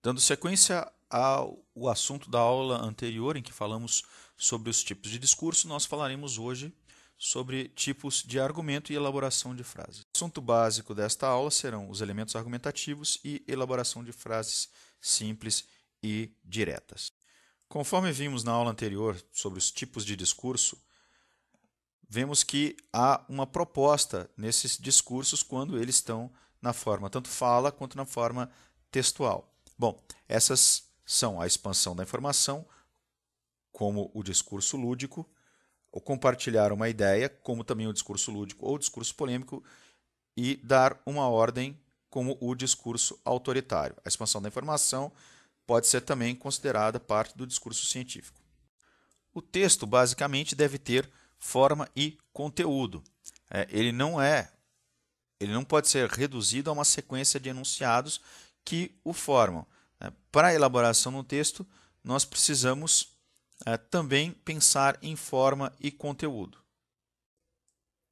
Dando sequência ao assunto da aula anterior, em que falamos sobre os tipos de discurso, nós falaremos hoje sobre tipos de argumento e elaboração de frases. O assunto básico desta aula serão os elementos argumentativos e elaboração de frases simples e diretas. Conforme vimos na aula anterior sobre os tipos de discurso, vemos que há uma proposta nesses discursos quando eles estão na forma tanto fala quanto na forma textual. Bom, essas são a expansão da informação, como o discurso lúdico, o compartilhar uma ideia, como também o discurso lúdico ou discurso polêmico, e dar uma ordem, como o discurso autoritário. A expansão da informação pode ser também considerada parte do discurso científico. O texto, basicamente, deve ter forma e conteúdo. Ele não pode ser reduzido a uma sequência de enunciados que o formam. Para a elaboração no texto, nós precisamos também pensar em forma e conteúdo.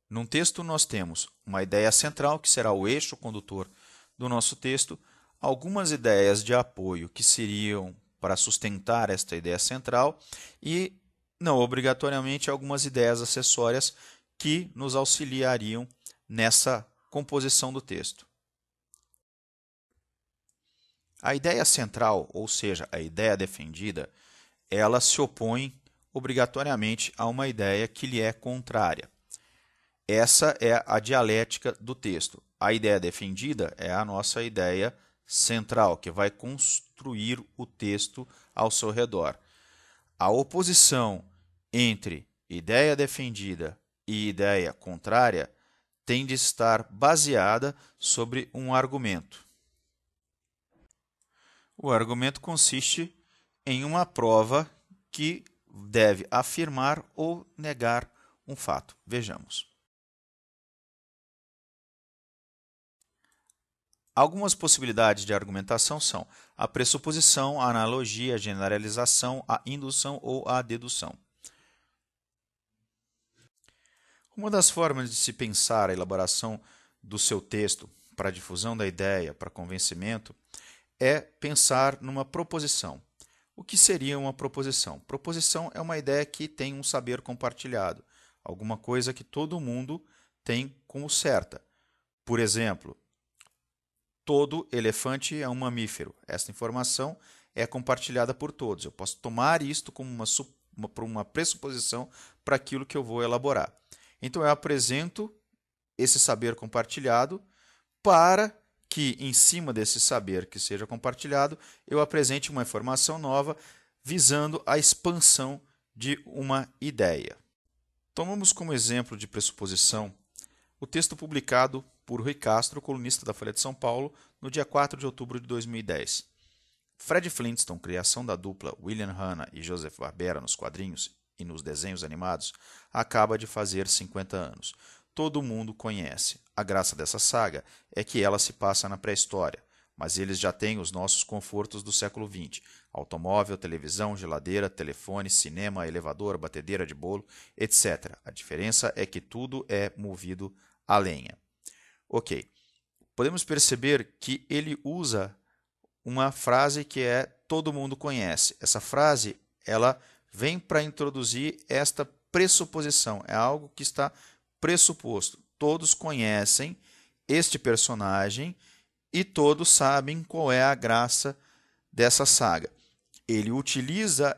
Num texto, nós temos uma ideia central, que será o eixo condutor do nosso texto, algumas ideias de apoio que seriam para sustentar esta ideia central e, não obrigatoriamente, algumas ideias acessórias que nos auxiliariam nessa composição do texto. A ideia central, ou seja, a ideia defendida, ela se opõe obrigatoriamente a uma ideia que lhe é contrária. Essa é a dialética do texto. A ideia defendida é a nossa ideia central, que vai construir o texto ao seu redor. A oposição entre ideia defendida e ideia contrária tem de estar baseada sobre um argumento. O argumento consiste em uma prova que deve afirmar ou negar um fato. Vejamos. Algumas possibilidades de argumentação são a pressuposição, a analogia, a generalização, a indução ou a dedução. Uma das formas de se pensar a elaboração do seu texto para a difusão da ideia, para convencimento, é pensar numa proposição. O que seria uma proposição? Proposição é uma ideia que tem um saber compartilhado, alguma coisa que todo mundo tem como certa. Por exemplo, todo elefante é um mamífero. Esta informação é compartilhada por todos. Eu posso tomar isto como uma pressuposição para aquilo que eu vou elaborar. Então, eu apresento esse saber compartilhado para que, em cima desse saber que seja compartilhado, eu apresente uma informação nova visando a expansão de uma ideia. Tomamos como exemplo de pressuposição o texto publicado por Rui Castro, colunista da Folha de São Paulo, no dia 4 de outubro de 2010. Fred Flintstone, criação da dupla William Hanna e Joseph Barbera nos quadrinhos e nos desenhos animados, acaba de fazer 50 anos. Todo mundo conhece. A graça dessa saga é que ela se passa na pré-história, mas eles já têm os nossos confortos do século XX. Automóvel, televisão, geladeira, telefone, cinema, elevador, batedeira de bolo, etc. A diferença é que tudo é movido a lenha. Ok. Podemos perceber que ele usa uma frase que é todo mundo conhece. Essa frase, ela vem para introduzir esta pressuposição. É algo que está pressuposto. Todos conhecem este personagem e todos sabem qual é a graça dessa saga. Ele utiliza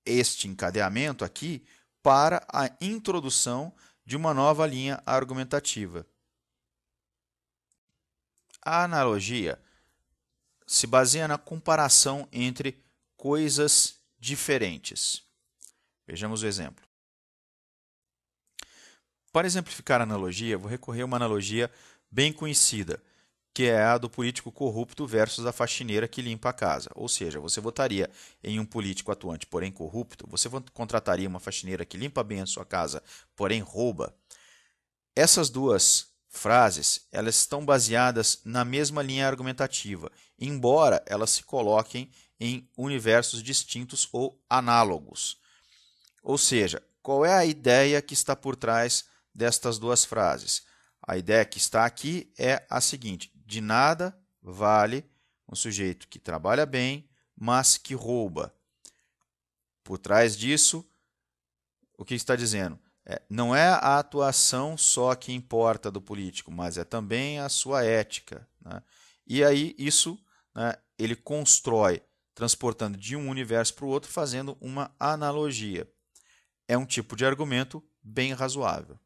este encadeamento aqui para a introdução de uma nova linha argumentativa. A analogia se baseia na comparação entre coisas diferentes. Vejamos o exemplo. Para exemplificar a analogia, vou recorrer a uma analogia bem conhecida, que é a do político corrupto versus a faxineira que limpa a casa. Ou seja, você votaria em um político atuante, porém corrupto, você contrataria uma faxineira que limpa bem a sua casa, porém rouba. Essas duas frases, elas estão baseadas na mesma linha argumentativa, embora elas se coloquem em universos distintos ou análogos. Ou seja, qual é a ideia que está por trás destas duas frases? A ideia que está aqui é a seguinte: de nada vale um sujeito que trabalha bem, mas que rouba. Por trás disso, o que está dizendo? Não é a atuação só que importa do político, mas é também a sua ética, né? E aí isso, né, ele constrói, transportando de um universo para o outro, fazendo uma analogia. É um tipo de argumento bem razoável.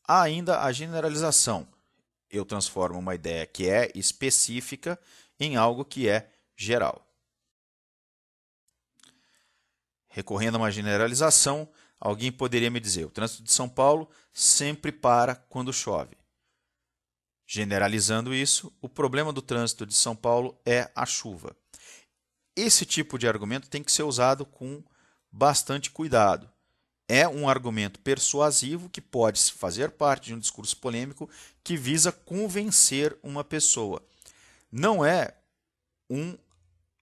Há ainda a generalização. Eu transformo uma ideia que é específica em algo que é geral. Recorrendo a uma generalização, alguém poderia me dizer: o trânsito de São Paulo sempre para quando chove. Generalizando isso, o problema do trânsito de São Paulo é a chuva. Esse tipo de argumento tem que ser usado com bastante cuidado. É um argumento persuasivo que pode fazer parte de um discurso polêmico que visa convencer uma pessoa. Não é um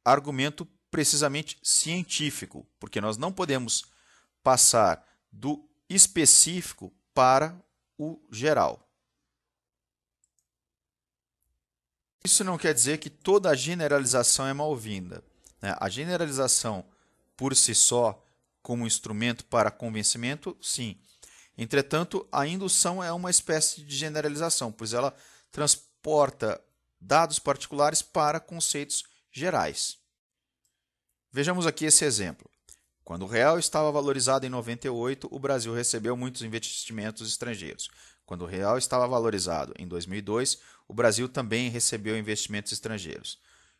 argumento precisamente científico, porque nós não podemos passar do específico para o geral. Isso não quer dizer que toda a generalização é mal-vinda, né? A generalização por si só, como instrumento para convencimento, sim. Entretanto, a indução é uma espécie de generalização, pois ela transporta dados particulares para conceitos gerais. Vejamos aqui esse exemplo. Quando o real estava valorizado em 98, o Brasil recebeu muitos investimentos estrangeiros. Quando o real estava valorizado em 2002, o Brasil também recebeu investimentos estrangeiros.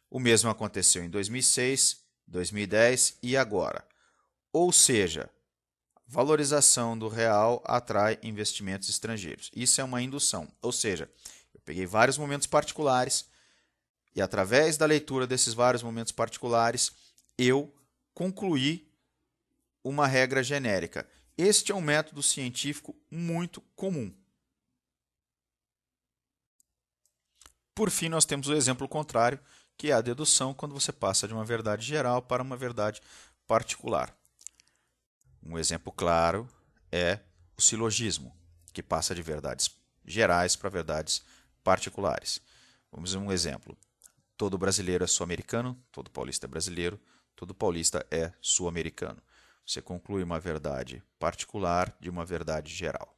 O mesmo aconteceu em 2006, 2010 e agora. Ou seja, valorização do real atrai investimentos estrangeiros. Isso é uma indução. Ou seja, eu peguei vários momentos particulares e, através da leitura desses vários momentos particulares, eu concluí uma regra genérica. Este é um método científico muito comum. Por fim, nós temos o exemplo contrário, que é a dedução, quando você passa de uma verdade geral para uma verdade particular. Um exemplo claro é o silogismo, que passa de verdades gerais para verdades particulares. Vamos ver um exemplo. Todo brasileiro é sul-americano, todo paulista é brasileiro, todo paulista é sul-americano. Você conclui uma verdade particular de uma verdade geral.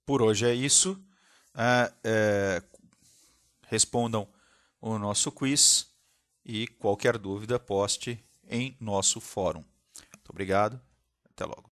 Por hoje é isso. Respondam o nosso quiz e qualquer dúvida poste em nosso fórum. Muito obrigado. Até logo.